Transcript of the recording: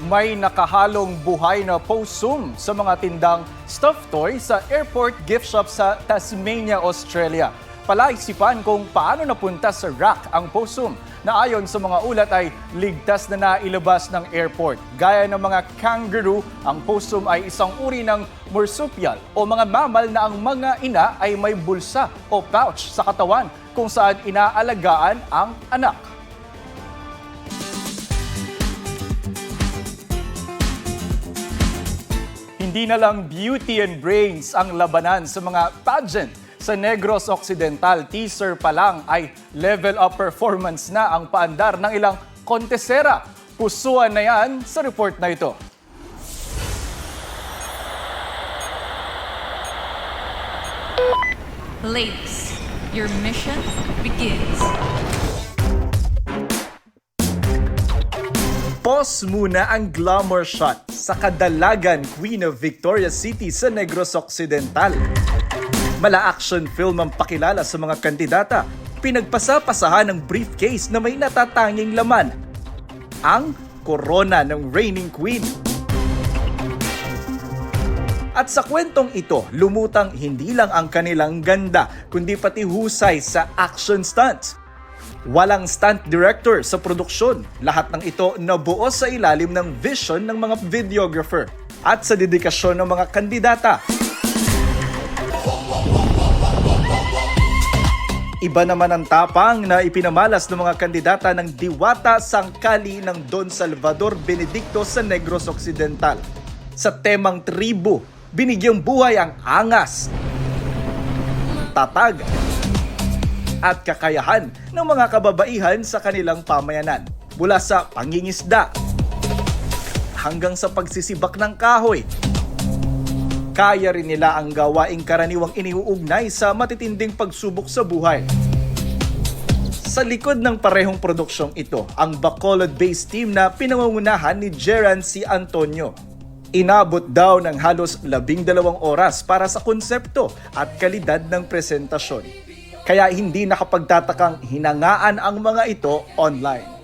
May nakahalong buhay na possum sa mga tindang stuffed toy sa airport gift shop sa Tasmania, Australia. Palaisipan kung paano napunta sa rack ang possum na ayon sa mga ulat ay ligtas na nailabas ng airport. Gaya ng mga kangaroo, ang possum ay isang uri ng marsupial o mga mammal na ang mga ina ay may bulsa o pouch sa katawan kung saan inaalagaan ang anak. Hindi na lang beauty and brains ang labanan sa mga pageant. Sa Negros Occidental, teaser pa lang ay level up performance na ang paandar ng ilang kontesera. Pusuan na yan sa report na ito. Ladies, your mission begins. Pause muna ang glamour shot sa kadalagan Queen of Victoria City sa Negros Occidental. Mala-action film ang pakilala sa mga kandidata. Pinagpasa-pasahan ng briefcase na may natatanging laman. Ang corona ng reigning queen. At sa kwentong ito, lumutang hindi lang ang kanilang ganda, kundi pati husay sa action stunts. Walang stunt director sa produksyon. Lahat ng ito nabuo sa ilalim ng vision ng mga videographer at sa dedikasyon ng mga kandidata. Iba naman ang tapang na ipinamalas ng mga kandidata ng Diwata Sangkali ng Don Salvador Benedicto sa Negros Occidental. Sa temang tribo, binigyang buhay ang angas, tatag, at kakayahan ng mga kababaihan sa kanilang pamayanan. Mula sa pangingisda hanggang sa pagsisibak ng kahoy. Kaya rin nila ang gawaing karaniwang iniuugnay sa matitinding pagsubok sa buhay. Sa likod ng parehong produksyong ito, ang Bacolod-based team na pinangungunahan ni Geran C. Antonio. Inabot daw ng halos 12 oras para sa konsepto at kalidad ng presentasyon. Kaya hindi nakapagtatakang hinangaan ang mga ito online.